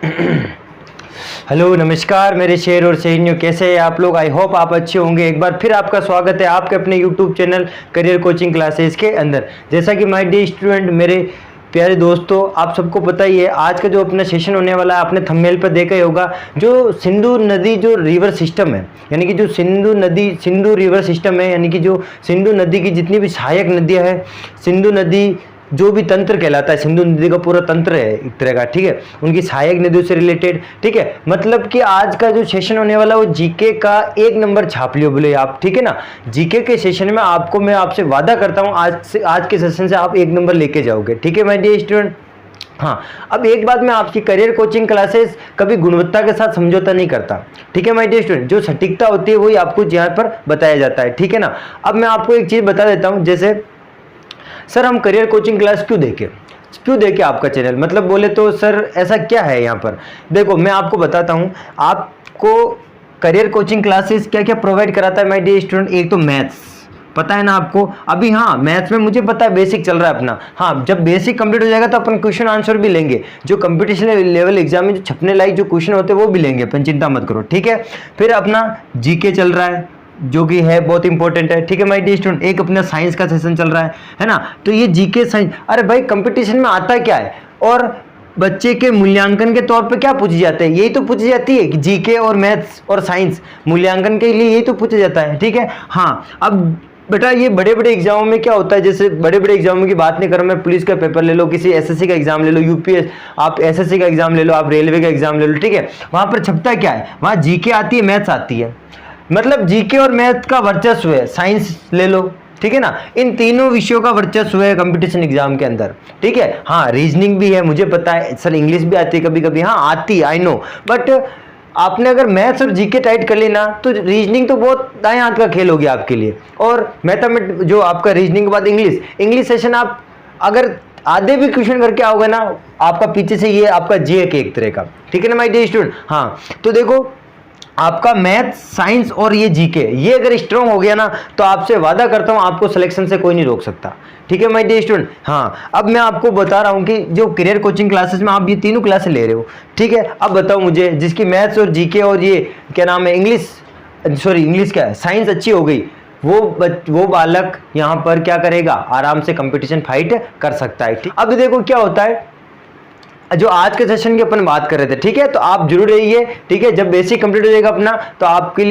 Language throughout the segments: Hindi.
हेलो नमस्कार मेरे शेर और शेरनियों, कैसे हैं आप लोग। आई होप आप अच्छे होंगे। एक बार फिर आपका स्वागत है आपके अपने YouTube channel career coaching classes के अंदर। जैसा कि माय डियर स्टूडेंट, मेरे प्यारे दोस्तों, आप सबको पता ही है आज का जो अपना सेशन होने वाला है, आपने थंबनेल पर देखा ही होगा। जो सिंधु नदी जो रिवर सिस्टम है, यानी कि जो सिंधु रिवर सिस्टम है, यानी कि जो सिंधु नदी की जितनी भी सहायक नदियाँ हैं, सिंधु नदी जो भी तंत्र कहलाता है, सिंधु नदी का पूरा तंत्र है एक तरह का, ठीक है, उनकी सहायक नदियों से रिलेटेड, ठीक है। मतलब कि आज का जो सेशन होने वाला है वो जीके का 1 नंबर छाप लियो बोले आप, ठीक है ना। जीके के सेशन में मैं आपसे वादा करता हूँ आज के सेशन से आप 1 नंबर लेके जाओगे, ठीक है माय डियर स्टूडेंट। हाँ, अब एक बात, मैं आपकी करियर कोचिंग क्लासेस कभी गुणवत्ता के साथ समझौता नहीं करता, ठीक है माय डियर स्टूडेंट। जो सटीकता होती है वही आपको यहाँ पर बताया जाता है, ठीक है ना। अब मैं आपको एक चीज़ बता देता हूँ, जैसे सर हम करियर कोचिंग क्लास क्यों देखे आपका चैनल, मतलब बोले तो सर ऐसा क्या है यहाँ पर। देखो मैं आपको बताता हूँ, आपको करियर कोचिंग क्लासेस क्या क्या प्रोवाइड कराता है माय डियर स्टूडेंट। एक तो मैथ्स पता है ना आपको अभी, हाँ मैथ्स में मुझे पता है बेसिक चल रहा है अपना। हाँ, जब बेसिक कंप्लीट हो जाएगा तो अपन क्वेश्चन आंसर भी लेंगे, जो कंपटीशन लेवल एग्जाम में जो छपने लायक जो क्वेश्चन होते हैं वो भी लेंगे, अपन चिंता मत करो, ठीक है। फिर अपना जीके चल रहा है जो कि है बहुत इंपॉर्टेंट है, ठीक है माय डियर स्टूडेंट। एक अपना साइंस का सेशन चल रहा है ना। तो ये जीके साइंस, अरे भाई कंपटीशन में आता क्या है और बच्चे के मूल्यांकन के तौर पे क्या पूछी जाते हैं, यही तो पूछी जाती है कि जीके और मैथ्स और साइंस मूल्यांकन के लिए यही तो पूछा जाता है, ठीक है। हाँ, अब बेटा ये बड़े बड़े एग्जामों में क्या होता है, जैसे बड़े बड़े एग्जामों की बात नहीं करूँ मैं, पुलिस का पेपर ले लो, किसी एसएससी का एग्जाम ले लो, यूपीएस आप एसएससी का एग्जाम ले लो, आप रेलवे का एग्जाम ले लो, ठीक है। वहां पर छपता क्या है, वहां जीके आती है, मैथ्स आती है, मतलब जीके और मैथ का वर्चस्व है। साइंस ले लो, ठीक है ना, इन तीनों विषयों का वर्चस्व है कंपटीशन एग्जाम के अंदर, ठीक है। हाँ, रीजनिंग भी है, मुझे पता है सर, इंग्लिश भी आती है कभी कभी, हाँ आती है, आई नो, बट आपने अगर मैथ्स और जीके टाइट कर लेना तो रीजनिंग तो बहुत दाएं हाथ का खेल हो गया आपके लिए। और मैथमेटिक्स जो आपका रीजनिंग के बाद इंग्लिश सेशन, आप अगर आधे भी क्वेश्चन करके आओगे ना, आपका पीछे से ये आपका जे के एक तरह का, ठीक है ना माय डियर स्टूडेंट। हाँ, तो देखो आपका मैथ साइंस और ये जीके, ये अगर स्ट्रांग हो गया ना तो आपसे वादा करता हूं आपको सिलेक्शन से कोई नहीं रोक सकता, ठीक है माय डियर स्टूडेंट। हाँ, अब मैं आपको बता रहा हूं कि जो करियर कोचिंग क्लासेस में आप ये तीनों क्लासेस ले रहे हो, ठीक है। अब बताओ मुझे, जिसकी मैथ्स और जीके और ये क्या नाम है इंग्लिश क्या है, साइंस अच्छी हो गई, वो बालक यहाँ पर क्या करेगा, आराम से कंपटीशन फाइट कर सकता है, ठीक। अब देखो क्या होता है, जो आज के सेशन की अपन बात कर रहे थे, ठीक है, तो आप जरूर रहिए, ठीक है। जब बेसिक कंप्लीट हो जाएगा अपना तो आपके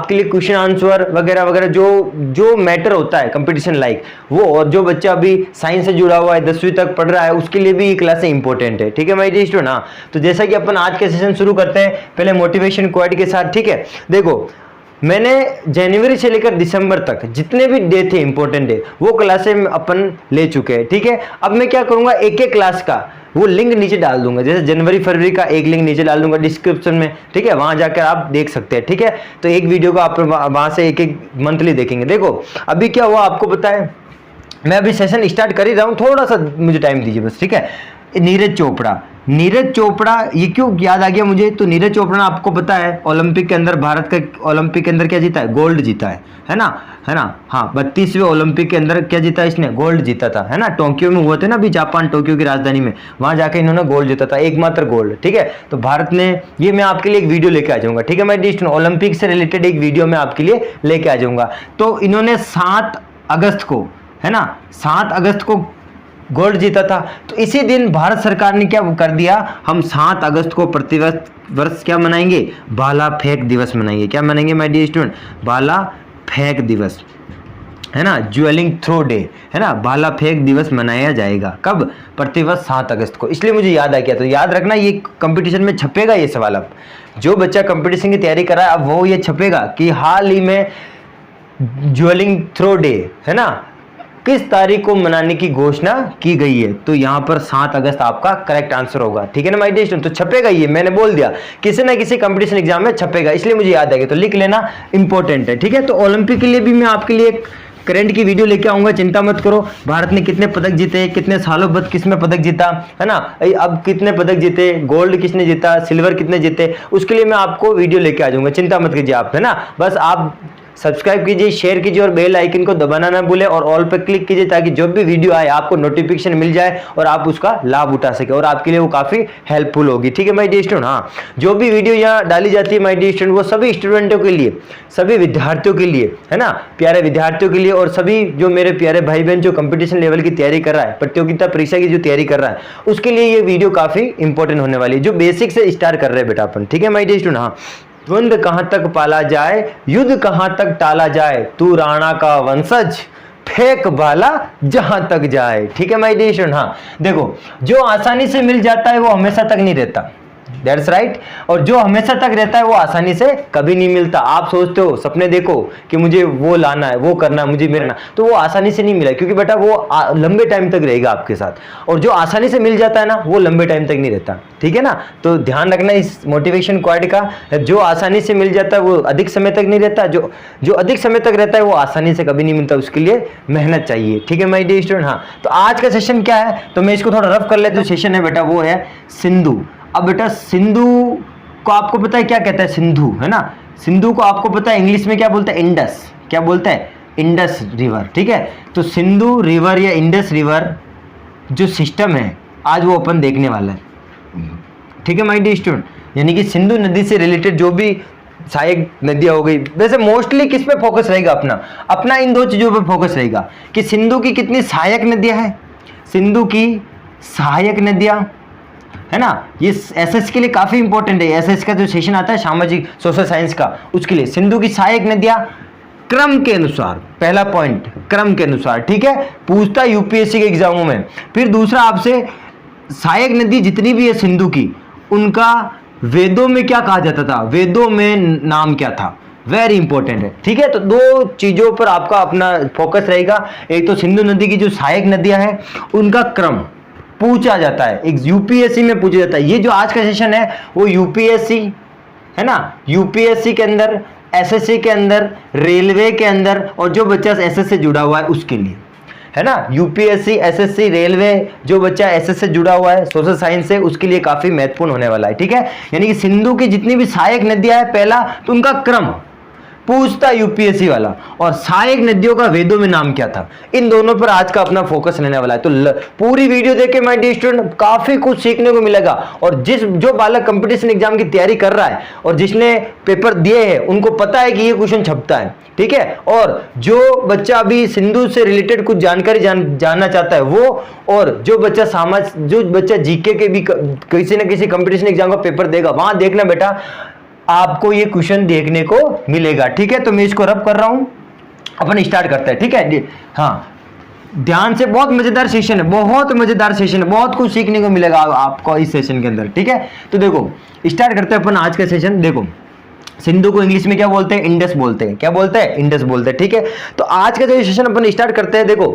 लिए क्वेश्चन आंसर वगैरह वगैरह जो मैटर होता है कंपटीशन लाइक वो, और जो बच्चा अभी साइंस से जुड़ा हुआ है 10वीं तक पढ़ रहा है उसके लिए भी ये क्लासें इंपॉर्टेंट है, ठीक है माय डियर स्टूडेंट। हाँ, तो जैसा कि अपन आज के सेशन शुरू करते हैं पहले मोटिवेशन क्वाड के साथ, ठीक है। देखो मैंने जनवरी से लेकर दिसंबर तक जितने भी डे थे इंपॉर्टेंट डे, वो क्लासें अपन ले चुके हैं, ठीक है। अब मैं क्या करूंगा, एक एक क्लास का वो लिंक नीचे डाल दूंगा, जैसे जनवरी फरवरी का एक लिंक नीचे डाल दूंगा डिस्क्रिप्शन में, ठीक है, वहां जाकर आप देख सकते हैं, ठीक है। तो एक वीडियो को आप वहां से एक एक मंथली देखेंगे। देखो अभी क्या हुआ आपको पता है, मैं अभी सेशन स्टार्ट कर ही रहा हूँ, थोड़ा सा मुझे टाइम दीजिए बस, ठीक है। नीरज चोपड़ा ये क्यों याद आ गया मुझे, तो नीरज चोपड़ा ने आपको पता है ओलंपिक के अंदर, भारत का ओलंपिक के अंदर क्या जीता है, गोल्ड जीता है ना। हाँ, 32वें ओलंपिक के अंदर क्या जीता इसने, गोल्ड जीता था, है ना। टोक्यो में हुआ थे ना अभी, जापान टोक्यो की राजधानी में, वहां जाके इन्होंने गोल्ड जीता था, एकमात्र गोल्ड, ठीक है। तो भारत ने, ये मैं आपके लिए एक वीडियो लेके आ जाऊंगा, ठीक है मैं डिस्ट्रिक्ट ओलंपिक से रिलेटेड एक वीडियो मैं आपके लिए लेके आ जाऊंगा। तो इन्होंने 7 अगस्त को, है ना, 7 अगस्त को गोल्ड जीता था। तो इसी दिन भारत सरकार ने क्या कर दिया, हम 7 अगस्त को प्रति वर्ष क्या मनाएंगे, भाला फेंक दिवस मनाएंगे। क्या मनाएंगे माय डियर स्टूडेंट, भाला फेंक दिवस, है ना, ज्वेलिंग थ्रो डे, है ना, भाला फेंक दिवस मनाया जाएगा कब, प्रतिवर्ष 7 अगस्त को। इसलिए मुझे याद आ गया, तो याद रखना ये कंपटीशन में छपेगा ये सवाल। अब जो बच्चा कंपटीशन की तैयारी कर रहा है अब वो ये छपेगा कि हाल ही में ज्वेलिंग थ्रो डे, है ना, किस तारीख को मनाने की घोषणा की गई है। तो यहाँ पर 7 अगस्त आपका करेक्ट आंसर होगा, ठीक है ना माय डियर स्टूडेंट। तो छपेगा ये, मैंने बोल दिया किसी ना किसी कंपटीशन एग्जाम में छपेगा, इसलिए मुझे याद आ गया, तो लिख लेना, इंपॉर्टेंट है, ठीक है। तो ओलंपिक के लिए भी मैं आपके लिए करंट की वीडियो लेके आऊंगा, चिंता मत करो। भारत ने कितने पदक जीते, कितने सालों बाद किसमें पदक जीता, है ना, अब कितने पदक जीते, गोल्ड किसने जीता, सिल्वर कितने जीते, उसके लिए मैं आपको वीडियो लेके आ जाऊंगा, चिंता मत कीजिए आप, है ना। बस आप सब्सक्राइब कीजिए, शेयर कीजिए और बेल आइकन को दबाना ना भूलें और ऑल पर क्लिक कीजिए ताकि जो भी वीडियो आए आपको नोटिफिकेशन मिल जाए और आप उसका लाभ उठा सके और आपके लिए वो काफी हेल्पफुल होगी। ठीक है माय डियर स्टूडेंट। हाँ, जो भी वीडियो यहाँ डाली जाती है माय डियर स्टूडेंट वो सभी स्टूडेंटों के लिए, सभी विद्यार्थियों के लिए, है ना, प्यारे विद्यार्थियों के लिए और सभी जो मेरे प्यारे भाई बहन जो कंपटीशन लेवल की तैयारी कर रहा है, प्रतियोगिता परीक्षा की जो तैयारी कर रहा है, उसके लिए ये वीडियो काफी इंपॉर्टेंट होने वाली है, जो बेसिक से स्टार्ट कर रहे हैं बेटा अपन। ठीक है माय डियर स्टूडेंट। हाँ, द्वंद कहां तक पाला जाए, युद्ध कहां तक टाला जाए, तू राणा का वंशज, फेंक भाला जहां तक जाए। ठीक है माय डियर स्टूडेंट। हाँ, देखो, जो आसानी से मिल जाता है वो हमेशा तक नहीं रहता, दैट्स राइट, और जो हमेशा तक रहता है वो आसानी से कभी नहीं मिलता। आप सोचते हो, सपने देखो कि मुझे वो लाना है, वो करना है, मुझे मिलना, तो वो आसानी से नहीं मिला, क्योंकि बेटा वो लंबे टाइम तक रहेगा आपके साथ, और जो आसानी से मिल जाता है ना वो लंबे टाइम तक नहीं रहता। ठीक है ना, तो ध्यान रखना इस मोटिवेशन क्वाड का, जो आसानी से मिल जाता है वो अधिक समय तक नहीं रहता, जो अधिक समय तक रहता है वो आसानी से कभी नहीं मिलता, उसके लिए मेहनत चाहिए। ठीक है माय डियर स्टूडेंट। हाँ, तो आज का सेशन क्या है, तो मैं इसको थोड़ा रफ कर लेता हूं। सेशन है बेटा वो है सिंधु। अब बेटा सिंधु को आपको पता है क्या कहता है, सिंधु, है ना, सिंधु को आपको पता है इंग्लिश में क्या बोलते हैं, इंडस, क्या बोलते हैं, इंडस रिवर। ठीक है, तो सिंधु रिवर या इंडस रिवर जो सिस्टम है आज वो अपन देखने वाला है। ठीक है माय डियर स्टूडेंट, यानी कि सिंधु नदी से रिलेटेड जो भी सहायक नदियां हो गई, वैसे मोस्टली किस पे फोकस रहेगा अपना इन दो चीजों पे फोकस रहेगा कि सिंधु की कितनी सहायक नदियां हैं, सिंधु की सहायक नदियां, है ना, ये एसएस के लिए काफी इंपॉर्टेंट है। एसएस का जो सेशन आता है सामाजिक सोशल साइंस का, उसके लिए सिंधु की सहायक नदियां क्रम के अनुसार, पहला पॉइंट क्रम के अनुसार। ठीक है, पूछता है यूपीएससी के एग्जामों में। फिर दूसरा आपसे, सहायक नदी जितनी भी है सिंधु की, उनका वेदों में क्या कहा जाता था, वेदों में नाम क्या था, वेरी इंपॉर्टेंट है। ठीक है, तो दो चीजों पर आपका अपना फोकस रहेगा, एक तो सिंधु नदी की जो सहायक नदियां हैं उनका क्रम पूछा जाता है, एक यूपीएससी में पूछा जाता है। ये जो आज का सेशन है वो यूपीएससी, है ना, यूपीएससी के अंदर, एसएससी के अंदर, रेलवे के अंदर, और जो बच्चा एसएस से जुड़ा हुआ है उसके लिए, है ना, यूपीएससी, एसएससी, रेलवे, जो बच्चा एसएस से जुड़ा हुआ है सोशल साइंस से, उसके लिए काफी महत्वपूर्ण होने वाला है। ठीक है, यानी कि सिंधु की जितनी भी सहायक नदियां है, पहला तो उनका क्रम पूछता यूपीएससी वाला, और सहायक नदियों का वेदों में नाम क्या था, इन दोनों पर आज का अपना फोकस रहने वाला है। तो पूरी वीडियो देख के माय डियर स्टूडेंट काफी कुछ सीखने को मिलेगा, और जो बालक कंपटीशन एग्जाम की तैयारी कर रहा है और जिसने पेपर दिए हैं उनको पता है कि ये क्वेश्चन छपता है। ठीक है, और जो बच्चा अभी सिंधु से रिलेटेड कुछ जानकारी जानना चाहता है वो, और जो बच्चा जीके के भी किसी न किसी कंपटीशन एग्जाम का पेपर देगा, वहां देखना बेटा आपको ये क्वेश्चन देखने को मिलेगा। ठीक है, तो मैं इसको रब कर रहा हूं, अपन स्टार्ट करते हैं। ठीक है, हाँ, ध्यान से, बहुत मजेदार सेशन है, बहुत मजेदार सेशन है, बहुत कुछ सीखने को मिलेगा आपको इस सेशन के अंदर। ठीक है, तो देखो स्टार्ट करते हैं अपन आज का सेशन। देखो, सिंधु को इंग्लिश में क्या बोलते हैं, इंडस बोलते हैं, क्या बोलते हैं, इंडस बोलते हैं। ठीक है, तो आज का जो सेशन अपन स्टार्ट करते हैं, देखो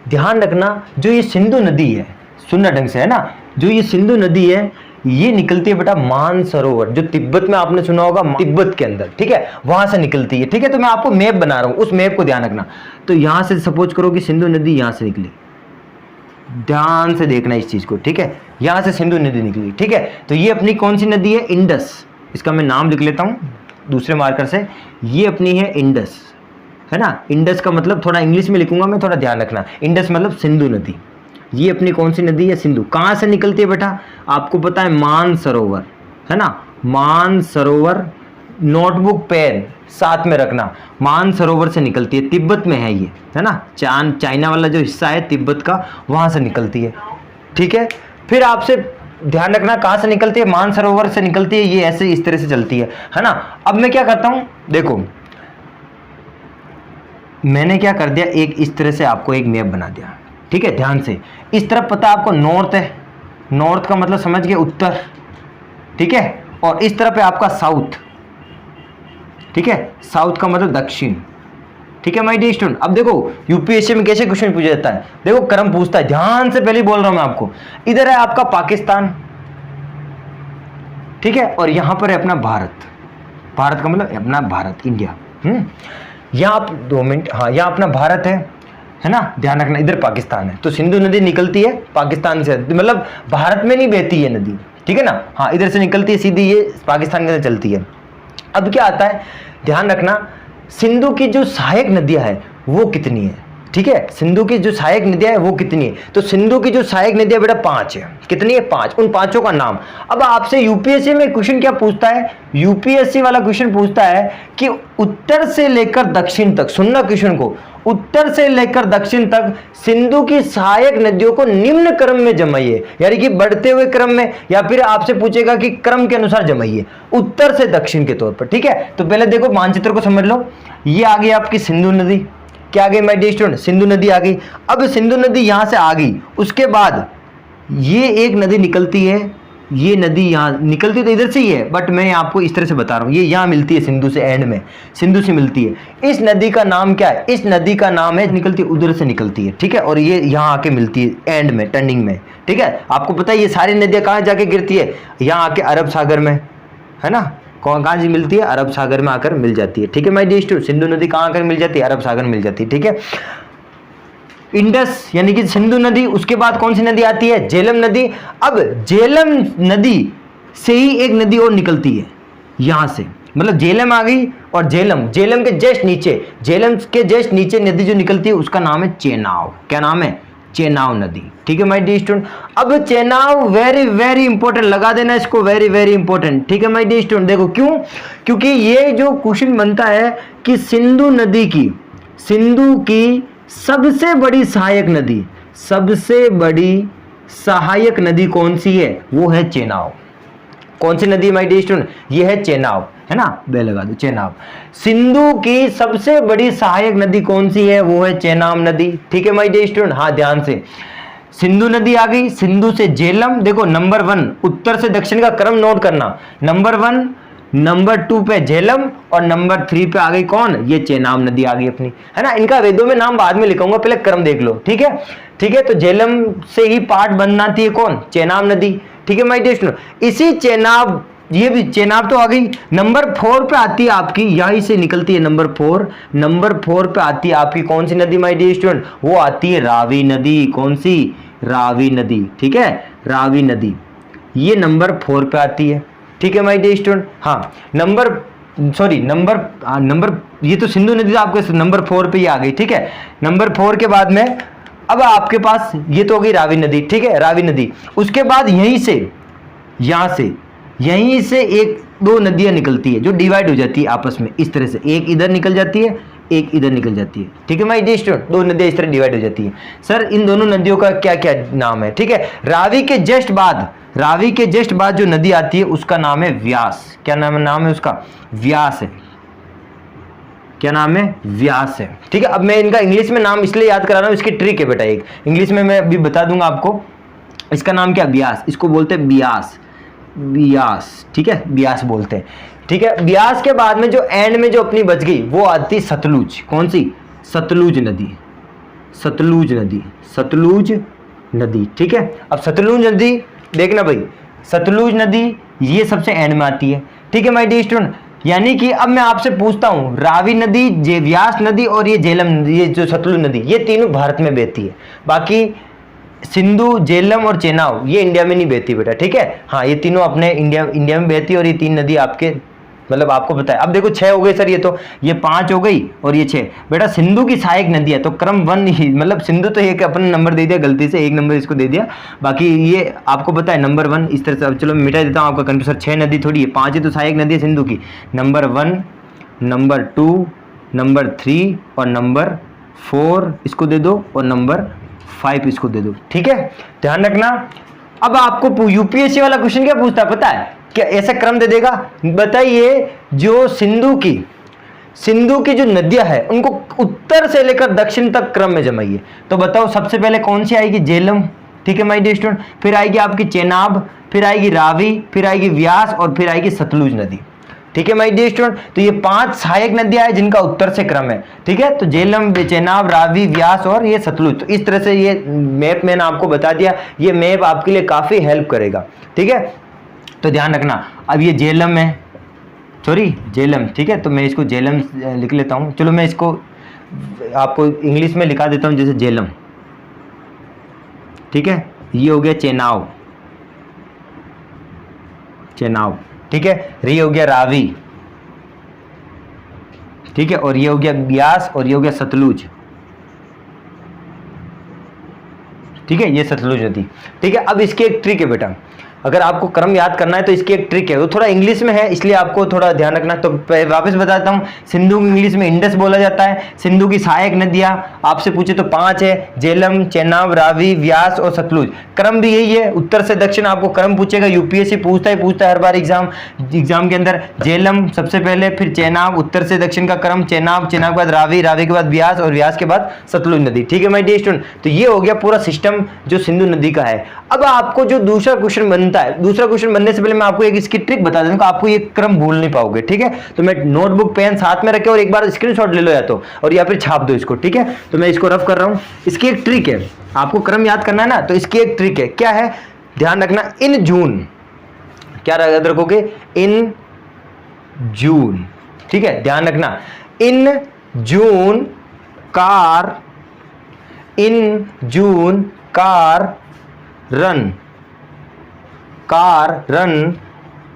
ध्यान रखना, जो ये सिंधु नदी है, सुनना ढंग से, है ना, जो ये सिंधु नदी है ये निकलती है बेटा मानसरोवर, जो तिब्बत में आपने सुना होगा, तिब्बत के अंदर। ठीक है, वहां से निकलती है। ठीक है, तो मैं आपको मैप बना रहा हूं, उस मैप को ध्यान रखना। तो यहां से सपोज करो कि सिंधु नदी यहां से निकली, ध्यान से देखना इस चीज को। ठीक है, यहां से सिंधु नदी निकली। ठीक है, तो ये अपनी कौन सी नदी है, इंडस, इसका मैं नाम लिख लेता हूं दूसरे मार्कर से, ये अपनी है इंडस, है ना, इंडस का मतलब थोड़ा इंग्लिश में लिखूंगा मैं, थोड़ा ध्यान रखना, इंडस मतलब सिंधु नदी। ये अपनी कौन सी नदी है, सिंधु। कहां से निकलती है बेटा, आपको पता है मानसरोवर, है ना, मानसरोवर, नोटबुक पेन साथ में रखना, मानसरोवर से निकलती है, तिब्बत में है ये, है ना, चाइना वाला जो हिस्सा है तिब्बत का, वहां से निकलती है। ठीक है, फिर आपसे ध्यान रखना कहां से निकलती है, मानसरोवर से निकलती है, ये ऐसे इस तरह से चलती है ना। अब मैं क्या करता हूं, देखो मैंने क्या कर दिया, एक इस तरह से आपको एक मैप बना दिया। ठीक है, ध्यान से, इस तरफ पता आपको नॉर्थ है, नॉर्थ का मतलब समझ गए उत्तर। ठीक है, और इस तरफ है आपका साउथ। ठीक है, साउथ का मतलब दक्षिण। ठीक है माय डियर स्टूडेंट, अब देखो यूपीएससी में कैसे क्वेश्चन पूछा जाता है, देखो क्रम पूछता है, ध्यान से पहले बोल रहा हूं मैं आपको। इधर है आपका पाकिस्तान, ठीक है, और यहां पर है अपना भारत, भारत का मतलब अपना भारत, इंडिया। यहां आप 2 मिनट, हाँ यहाँ अपना भारत है ना, ध्यान रखना, इधर पाकिस्तान है। तो सिंधु नदी निकलती है पाकिस्तान से, मतलब भारत में नहीं बहती है नदी, ठीक है ना, हाँ इधर से निकलती है सीधी, ये पाकिस्तान के अंदर चलती है। अब क्या आता है, ध्यान रखना, सिंधु की जो सहायक नदियां है वो कितनी है, ठीक है, सिंधु की जो सहायक नदियां है वो कितनी है, तो सिंधु की जो सहायक नदियां बेटा 5 है, कितनी है 5, उन पांचों का नाम। अब आपसे यूपीएससी में क्वेश्चन क्या पूछता है, यूपीएससी वाला क्वेश्चन पूछता है कि उत्तर से लेकर दक्षिण तक, सुनना क्वेश्चन को, उत्तर से लेकर दक्षिण तक सिंधु की सहायक नदियों को निम्न क्रम में जमाइए, यानी कि बढ़ते हुए क्रम में, या फिर आपसे पूछेगा कि क्रम के अनुसार जमाइए, उत्तर से दक्षिण के तौर पर, ठीक है। तो पहले देखो मानचित्र को समझ लो, ये आ गई आपकी सिंधु नदी, क्या आ गई माय डियर स्टूडेंट, सिंधु नदी आ गई। अब सिंधु नदी यहां से आ गई, उसके बाद ये एक नदी निकलती है, ये नदी यहाँ निकलती तो इधर से ही है, बट मैं आपको इस तरह से बता रहा हूँ, ये यहाँ मिलती है सिंधु से, एंड में सिंधु से मिलती है। इस नदी का नाम क्या है, इस नदी का नाम है, निकलती उधर से निकलती है, ठीक है, और ये यहाँ आके मिलती है एंड में, टर्निंग में, ठीक है। आपको पता है ये सारी नदियाँ कहाँ जाके गिरती है, यहाँ आके अरब सागर में, है ना, कहाँ से मिलती है, अरब सागर में आकर मिल जाती है, ठीक है माय डियर स्टूडेंट। सिंधु नदी कहाँ आकर मिल जाती है, अरब सागर में मिल जाती है, ठीक है। इंडस यानी कि सिंधु नदी, उसके बाद कौन सी नदी आती है, झेलम नदी। अब झेलम नदी से ही एक नदी और निकलती है यहां से, मतलब झेलम आ गई और झेलम, झेलम के जस्ट नीचे, झेलम के जस्ट नीचे नदी जो निकलती है उसका नाम है चेनाब, क्या नाम है, चेनाब नदी, ठीक है माय डियर स्टूडेंट। अब चेनाब वेरी वेरी इंपॉर्टेंट, लगा देना इसको, वेरी वेरी इंपॉर्टेंट, ठीक है माय डियर स्टूडेंट। देखो क्यों, क्योंकि ये जो क्वेश्चन बनता है कि सिंधु नदी की, सिंधु की सबसे बड़ी सहायक नदी, सबसे बड़ी सहायक नदी कौन सी है, वो है चेनाब। कौन सी नदी माय डियर स्टूडेंट, ये है चेनाब, है ना, बे लगा दो, चेनाब। सिंधु की सबसे बड़ी सहायक नदी कौन सी है, वो है चेनाब नदी, ठीक है माय डियर स्टूडेंट। हाँ ध्यान से, सिंधु नदी आ गई, सिंधु से झेलम, देखो नंबर 1 उत्तर से दक्षिण का क्रम नोट करना, नंबर 1, नंबर 2 पे झेलम और नंबर 3 पे आ गई कौन, ये चेनाब नदी आ गई अपनी, है ना। इनका वेदों में नाम बाद में लिखूंगा, पहले क्रम देख लो, ठीक है, ठीक है। तो झेलम से ही पार्ट बनाती है कौन, चेनाब नदी, ठीक है माय डियर स्टूडेंट। इसी चेनाब, ये भी चेनाब तो आ गई, नंबर 4 पे आती है आपकी, यहीं से निकलती है नंबर 4, नंबर 4 पे आती है आपकी कौन सी नदी माय डियर स्टूडेंट, वो आती है रावी नदी, कौन सी, रावी नदी, ठीक है, रावी नदी, ये नंबर 4 पे आती है, ठीक है माय डियर स्टूडेंट। हाँ नंबर ये तो सिंधु नदी आपके नंबर 4 पे ही आ गई, ठीक है। नंबर 4 के बाद में अब आपके पास ये तो हो गई रावी नदी, ठीक है, रावी नदी। उसके बाद यहीं से एक दो नदियां निकलती है जो डिवाइड हो जाती है आपस में, इस तरह से, एक इधर निकल जाती है, एक इधर निकल जाती है, ठीक है माय डियर स्टूडेंट, दो नदियां इस तरह डिवाइड हो जाती है। सर इन दोनों नदियों का क्या क्या नाम है, ठीक है। रावी के जस्ट बाद जो नदी आती है उसका नाम है व्यास, क्या नाम है उसका, व्यास है, क्या नाम है, व्यास है, ठीक है। अब मैं इनका इंग्लिश में नाम इसलिए याद करा रहा हूं, इसकी ट्रिक है बेटा, एक इंग्लिश में मैं अभी बता दूंगा आपको, इसका नाम क्या, ब्यास, इसको बोलते हैं बियास, ठीक है, ब्यास बोलते हैं, ठीक है। ब्यास के बाद में जो एंड में जो अपनी बच गई वो आती सतलुज, कौन सी, सतलुज नदी, ठीक है। अब सतलुज नदी देखना भाई, सतलुज नदी ये सबसे एंड में आती है, ठीक है माय डियर स्टूडेंट। यानी कि अब मैं आपसे पूछता हूं, रावी नदी, व्यास नदी और ये झेलम नदी, ये जो सतलुज नदी, ये तीनों भारत में बहती है, बाकी सिंधु, झेलम और चेनाब ये इंडिया में नहीं बहती बेटा, ठीक है। हाँ ये तीनों अपने इंडिया में बहती है, और ये 3 नदी आपके, मतलब आपको पता है। अब देखो 6 हो गए सर, ये 5 हो गई और ये 6, बेटा सिंधु की सहायक नदी है तो क्रम 1 ही, मतलब सिंधु तो एक अपने नंबर दे दिया गलती से, एक नंबर इसको दे दिया, बाकी ये आपको पता है नंबर 1 इस तरह से। अब चलो मैं मिटा देता हूँ आपका कंफ्यूजन, 6 नदी थोड़ी है, 5 ही तो सहायक नदी है सिंधु की, नंबर 1, नंबर 2, नंबर 3 और नंबर 4 इसको दे दो, और नंबर 5 इसको दे दो, ठीक है, ध्यान रखना। अब आपको यूपीएससी वाला क्वेश्चन क्या पूछता है पता है, क्या ऐसा क्रम दे देगा, बताइए जो सिंधु की जो नदियां है उनको उत्तर से लेकर दक्षिण तक क्रम में जमाइए, तो बताओ सबसे पहले कौन सी आएगी, झेलम, ठीक है माय डियर स्टूडेंट, फिर आएगी आपकी चेनाब, फिर आएगी रावी, फिर आएगी व्यास और फिर आएगी सतलुज नदी, ठीक है माय डियर स्टूडेंट। तो ये 5 सहायक नदियां हैं जिनका उत्तर से क्रम है, ठीक है। तो झेलम, चेनाब, रावी, व्यास और ये सतलुज, तो इस तरह से ये मैप मैंने आपको बता दिया, ये मैप आपके लिए काफी हेल्प करेगा, ठीक है। तो ध्यान रखना, अब ये झेलम है, झेलम, ठीक है, तो मैं इसको झेलम लिख लेता हूँ, चलो मैं इसको आपको इंग्लिश में लिखा देता हूँ, जैसे झेलम, ठीक है। ये हो गया चेनाब, ठीक है। ये हो गया रावी, ठीक है, और ये हो गया ब्यास और ये हो गया सतलुज, ठीक है, ये सतलुज नदी। ठीक है, अब इसकी एक ट्रिक है बेटा, अगर आपको क्रम याद करना है तो इसकी एक ट्रिक है, वो थोड़ा इंग्लिश में है इसलिए आपको थोड़ा ध्यान रखना। तो वापस बताता हूँ, सिंधु को इंग्लिश में इंडस बोला जाता है। सिंधु की सहायक नदियां आपसे पूछे तो 5 है, झेलम, चेनाब, रावी, व्यास और सतलुज। क्रम भी यही है, उत्तर से दक्षिण आपको क्रम पूछेगा, यूपीएससी पूछता है हर बार एग्जाम के अंदर। झेलम सबसे पहले, फिर चेनाब, उत्तर से दक्षिण का क्रम, चेनाब के बाद रावी, रावी के बाद व्यास और व्यास के बाद सतलुज नदी। ठीक है माय डियर स्टूडेंट, तो ये हो गया पूरा सिस्टम जो सिंधु नदी का है। अब आपको जो दूसरा क्वेश्चन बनता है, दूसरा क्वेश्चन बनने से पहले मैं आपको एक इसकी ट्रिक बता दूं, आपको ये क्रम भूल नहीं पाओगे। ठीक है, तो मैं नोटबुक पेन साथ में रखे और एक बार स्क्रीनशॉट ले लो या तो, और या फिर छाप दो इसको। ठीक है, तो मैं इसको रफ कर रहा हूं। इसकी एक ट्रिक है, आपको क्रम याद करना है ना, तो इसकी एक ट्रिक है, क्या है, ध्यान रखना, इन जून, क्या याद रखोगे, इन जून। ठीक है, ध्यान रखना, इन जून कार, इन जून कार रन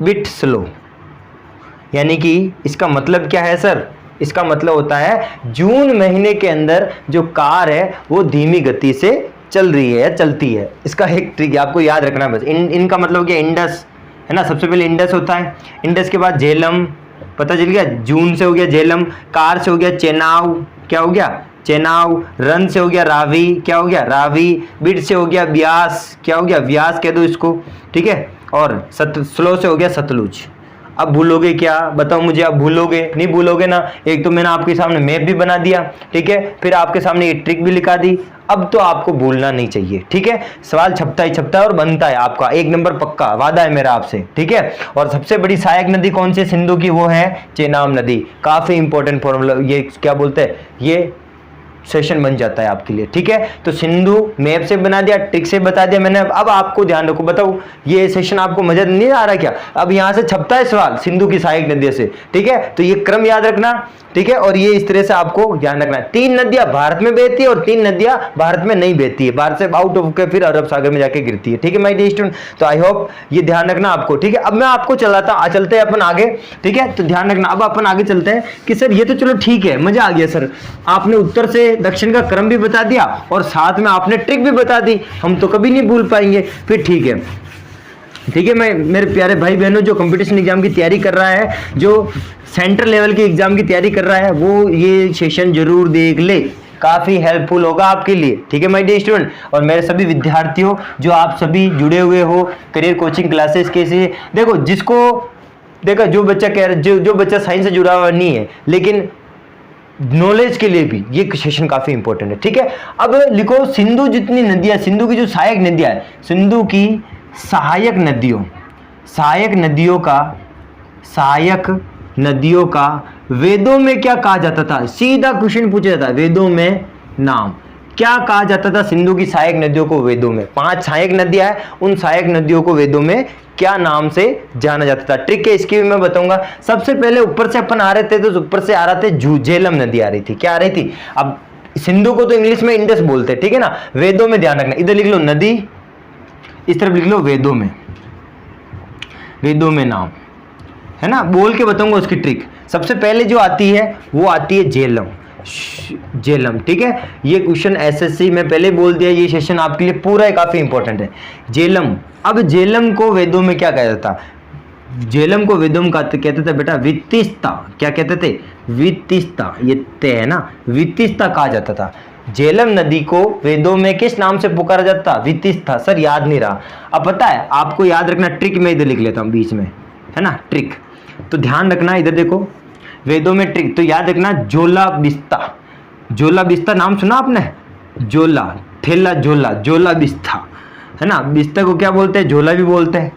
बिट स्लो। यानी कि इसका मतलब क्या है सर, इसका मतलब होता है जून महीने के अंदर जो कार है वो धीमी गति से चल रही है या चलती है। इसका एक ट्रिक है, आपको याद रखना बस। इनका मतलब क्या, इंडस है ना, सबसे पहले इंडस होता है, इंडस के बाद झेलम, पता चल गया, जून से हो गया झेलम, कार से हो गया चेनाब, क्या हो गया चेनाब, रन से हो गया रावी, क्या हो गया रावी, बिट से हो गया व्यास, क्या हो गया व्यास कह दो इसको। ठीक है, और स्लो से हो गया सतलुज। अब भूलोगे क्या, बताओ मुझे, अब भूलोगे नहीं, भूलोगे ना। एक तो मैंने आपके सामने मैप भी बना दिया, ठीक है, फिर आपके सामने ये ट्रिक भी लिखा दी, अब तो आपको भूलना नहीं चाहिए। ठीक है, सवाल छपता ही छपता है और बनता है आपका 1 नंबर पक्का, वादा है मेरा आपसे। ठीक है, और सबसे बड़ी सहायक नदी कौन सी सिंधु की, वो है चेनाब नदी। काफी इंपॉर्टेंट फॉर्मूला, ये क्या बोलते हैं, ये सेशन बन जाता है आपके लिए। ठीक है, तो सिंधु मैप से बना दिया, ट्रिक से बता दिया मैंने। अब आपको ध्यान रखो, बताओ ये सेशन आपको मजा नहीं आ रहा क्या, अब यहां से छपता है सवाल सिंधु की सहायक नदियों से। ठीक है, तो ये क्रम याद रखना। ठीक है, और ये इस तरह से आपको ध्यान रखना है, 3 नदियां भारत में बहती है और 3 नदियां भारत में नहीं बहती है, भारत से आउट ऑफ के फिर अरब सागर में जाके गिरती है। ठीक है माय डियर स्टूडेंट, तो आई होप ये ध्यान रखना आपको। ठीक है, अब मैं आपको चलते हैं अपन आगे। ठीक है, तो ध्यान रखना, अब अपन आगे चलते हैं कि सर ये तो चलो ठीक है, मजा आ गया सर, आपने उत्तर से दक्षिण का क्रम भी बता दिया और साथ में आपने ट्रिक भी बता दी, हम तो कभी नहीं भूल पाएंगे। फिर ठीक है, ठीक है, मैं मेरे प्यारे भाई बहनों जो कंपटीशन एग्जाम की तैयारी कर रहा है, जो सेंट्रल लेवल के एग्जाम की तैयारी कर रहा है, वो ये सेशन जरूर देख ले, काफी हेल्पफुल होगा आपके लिए। ठीक है माय डियर स्टूडेंट, और मेरे सभी विद्यार्थियों जो आप सभी जुड़े हुए हो करियर कोचिंग क्लासेस के से, देखो जिसको देखो जो बच्चा कह रहा, जो बच्चा साइंस से जुड़ा हुआ नहीं है लेकिन नॉलेज के लिए भी ये सेशन काफी इंपॉर्टेंट है। ठीक है, अब लिखो सिंधु जितनी नदियां, सिंधु की जो सहायक नदियां है, सिंधु की सहायक नदियों का वेदों में क्या कहा जाता था, सीधा क्वेश्चन पूछा जाता है, वेदों में नाम क्या कहा जाता था सिंधु की सहायक नदियों को, वेदों में 5 सहायक नदियां हैं, उन सहायक नदियों को वेदों में क्या नाम से जाना जाता था। ट्रिक है इसकी भी मैं बताऊंगा। सबसे पहले ऊपर से अपन आ रहे थे, तो ऊपर से आ रहा थे झेलम नदी आ रही थी, क्या आ रही थी, अब सिंधु को तो इंग्लिश में इंडस बोलते हैं। ठीक है ना, वेदों में ध्यान रखना, इधर लिख लो नदी, इस तरफ लिख लो वेदों में नाम, है ना, बोल के बताऊंगा उसकी ट्रिक। सबसे पहले जो आती है वो आती है झेलम। ठीक है, ये क्वेश्चन एसएससी में पहले बोल दिया, ये सेशन आपके लिए पूरा है, काफी इंपॉर्टेंट है। झेलम, अब झेलम को वेदों में क्या कहता था, झेलम को वेदों में कहते थे बेटा वित्तिस्ता, क्या कहते थे, वित्तिस्ता, ये ते है ना, वित्तिस्ता कहा जाता था। झेलम नदी को वेदों में किस नाम से पुकारा जाता था, वित्तिस्ता। सर याद नहीं रहा, अब पता है आपको याद रखना, ट्रिक में इधर लिख लेता हूं बीच में, है ना, ट्रिक, तो ध्यान रखना, इधर देखो वेदों में ट्रिक, तो याद रखना जोला बिस्ता नाम सुना आपने, जोला थेला जोला बिस्ता, है ना, बिस्ता को क्या बोलते हैं, झोला भी बोलते हैं,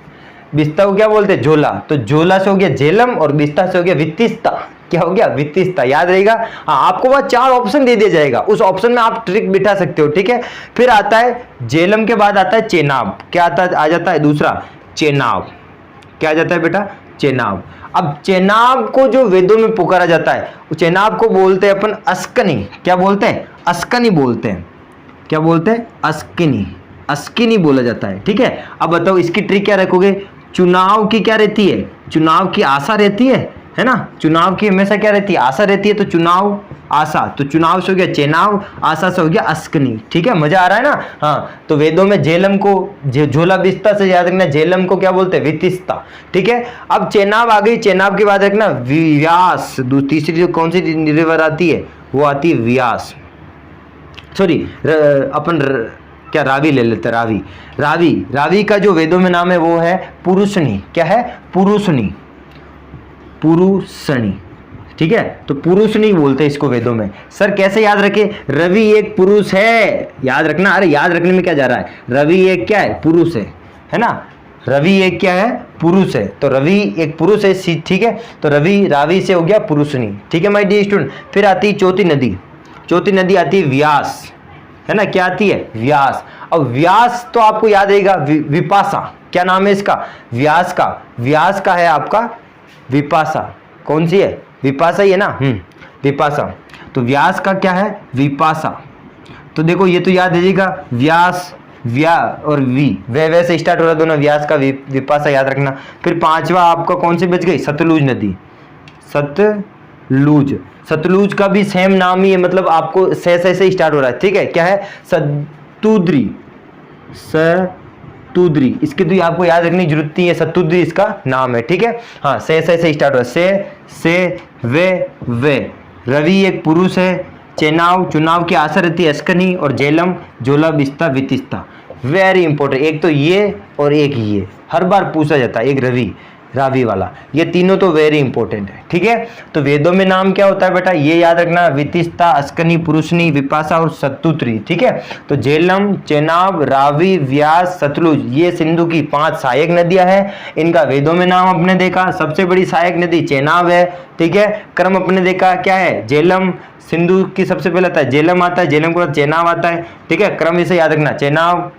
बिस्ता को क्या बोलते हैं, झोला। तो झोला से हो गया झेलम और बिस्ता से हो गया वित्तिस्ता, क्या हो गया वित्तिस्ता, याद रहेगा। हाँ, आपको वह 4 ऑप्शन दे दिया जाएगा, उस ऑप्शन में आप ट्रिक बिठा सकते हो। ठीक है, फिर आता है झेलम के बाद आता है चेनाब, क्या आ जाता है दूसरा, चेनाब, क्या आ जाता है बेटा, चेनाब। अब चेनाब को जो वेदों में पुकारा जाता है, चेनाब को बोलते हैं अपन अस्कनी, क्या बोलते हैं, अस्कनी बोलते हैं, क्या बोलते हैं, अस्किनी बोला जाता है। ठीक है, अब बताओ इसकी ट्रिक क्या रखोगे, चुनाव की क्या रहती है, चुनाव की आशा रहती है, है ना। चुनाव की हमेशा क्या रहती है, आशा रहती है, तो चुनाव आशा, तो चुनाव से हो गया चेनाव, आशा से हो गया अस्कनी। ठीक है, मजा आ रहा है ना। हाँ, तो वेदों में झेलम को झोला बिस्ता से याद रखना, झेलम को क्या बोलते हैं, वितिस्ता। ठीक है, अब चेनाब आ गई, चेनाब की बात रखना, व्यास, तीसरी जो कौन सी रिवर आती है वो आती है व्यास, सॉरी अपन क्या रावी ले लेते, रावी। रावी, रावी का जो वेदों में नाम है वो है पुरुषनी। क्या है, पुरुषनी, पुरुषनी। ठीक है, तो पुरुषनी बोलते हैं इसको वेदों में। सर कैसे याद रखे, रवि एक पुरुष है, याद रखना। अरे याद रखने में क्या जा रहा है, रवि एक क्या है, पुरुष है ना। रवि एक क्या है, पुरुष है, तो रवि एक पुरुष है। ठीक है, तो रवि रावी से हो गया पुरुषनी। ठीक है माय डियर स्टूडेंट। फिर आती है चौथी नदी, चौथी नदी आती है व्यास, है ना। क्या आती है, व्यास। अब व्यास तो आपको याद रहेगा, विपाशा। क्या नाम है इसका, व्यास का, व्यास का है आपका विपाशा। कौन सी है, विपाशा ही है ना, विपाशा। तो व्यास का क्या है, विपाशा। तो देखो ये तो याद दीजिएगा, व्यास, व्या और वी, वे से स्टार्ट हो रहा है दोनों, व्यास का विपाशा याद रखना। फिर पांचवा आपका कौन सी बच गई, सतलुज नदी, सतलुज। सतलुज का भी सेम नाम ही है, मतलब आपको से स्टार्ट हो रहा है। ठीक है, क्या है, सतुद्री, सतुद्री, इसकी तो आपको याद रखने की जरूरत नहीं है, सतुद्री इसका नाम है। ठीक है, हाँ, से स्टार्ट हो रहा है, से वे। रवि एक पुरुष है, चेनाव, चुनाव की आशा रहती है अस्कनी, और झेलम, झोला बिस्ता वितिस्ता। वेरी इंपॉर्टेंट, एक तो ये और एक ये हर बार पूछा जाता है, एक रवि, रावी वाला, ये तीनों तो वेरी इंपॉर्टेंट है। ठीक है, तो वेदों में नाम क्या होता है बेटा, ये याद रखना, वितिस्ता, अस्कनी, पुरुषनी, विपाशा और सतुत्री। ठीक है, तो झेलम, चेनाब, रावी, व्यास, सतलुज, ये सिंधु की 5 सहायक नदियां हैं। इनका वेदों में नाम अपने देखा, सबसे बड़ी सहायक नदी चेनाब है। ठीक है, क्रम अपने देखा क्या है, झेलम, सिंधु की सबसे पहले आता है झेलम, आता है झेलम के बाद चेनाब आता है। ठीक है, क्रम इसे याद रखना, चेनाब,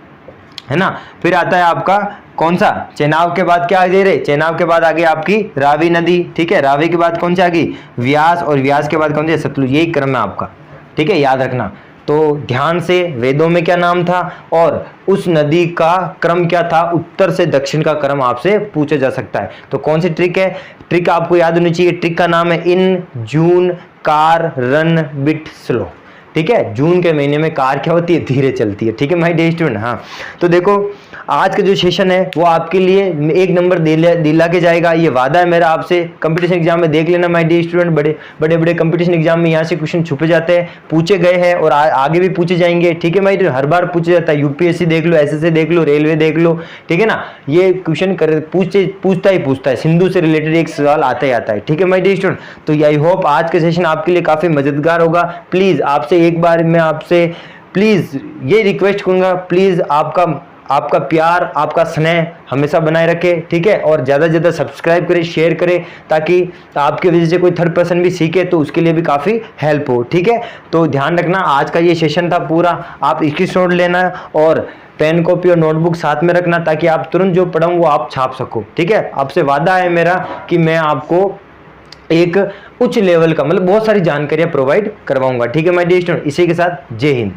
है ना। फिर आता है आपका कौन सा, चेनाब के बाद क्या आ गई रे, चेनाब के बाद आ गई आपकी रावी नदी। ठीक है, रावी के बाद कौन सी आ गई, व्यास, और व्यास के बाद कौन सी, सतलुज। यही क्रम है आपका। ठीक है, याद रखना। तो ध्यान से, वेदों में क्या नाम था और उस नदी का क्रम क्या था, उत्तर से दक्षिण का क्रम आपसे पूछा जा सकता है। तो कौन सी ट्रिक है, ट्रिक आपको याद होनी चाहिए। ट्रिक का नाम है इन जून कार रन बिट स्लो। ठीक है, जून के महीने में कार क्या होती है, धीरे चलती है। ठीक है माय डियर स्टूडेंट। हाँ, तो देखो आज का जो सेशन है वो आपके लिए 1 नंबर दिला के जाएगा, ये वादा है मेरा आपसे। कंपटीशन एग्जाम में देख लेना माय डियर स्टूडेंट, बड़े कंपटीशन एग्जाम में यहाँ से क्वेश्चन छुपे जाते हैं, पूछे गए हैं और आगे भी पूछे जाएंगे। ठीक है माय डियर, हर बार पूछा जाता है, यूपीएससी देख लो, एसएससी देख लो, रेलवे देख लो। ठीक है ना, ये क्वेश्चन पूछता है, सिंधु से रिलेटेड एक सवाल आता ही आता है। ठीक है माय डियर स्टूडेंट, तो आई होप आज का सेशन आपके लिए काफी मददगार होगा। प्लीज आपसे एक बार मैं आपसे प्लीज ये रिक्वेस्ट करूंगा, प्लीज आपका प्यार, आपका स्नेह हमेशा बनाए रखे। ठीक है, और ज़्यादा से ज़्यादा सब्सक्राइब करें, शेयर करें, ताकि आपकी वजह से कोई थर्ड पर्सन भी सीखे तो उसके लिए भी काफ़ी हेल्प हो। ठीक है, तो ध्यान रखना, आज का ये सेशन था पूरा, आप स्क्रीनशॉट लेना और पेन, कॉपी और नोटबुक साथ में रखना, ताकि आप तुरंत जो पढ़ाऊँ वो आप छाप सको। ठीक है, आपसे वादा है मेरा कि मैं आपको एक उच्च लेवल का, मतलब बहुत सारी जानकारियाँ प्रोवाइड करवाऊंगा। ठीक है माय डियर स्टूडेंट, इसी के साथ जय हिंद।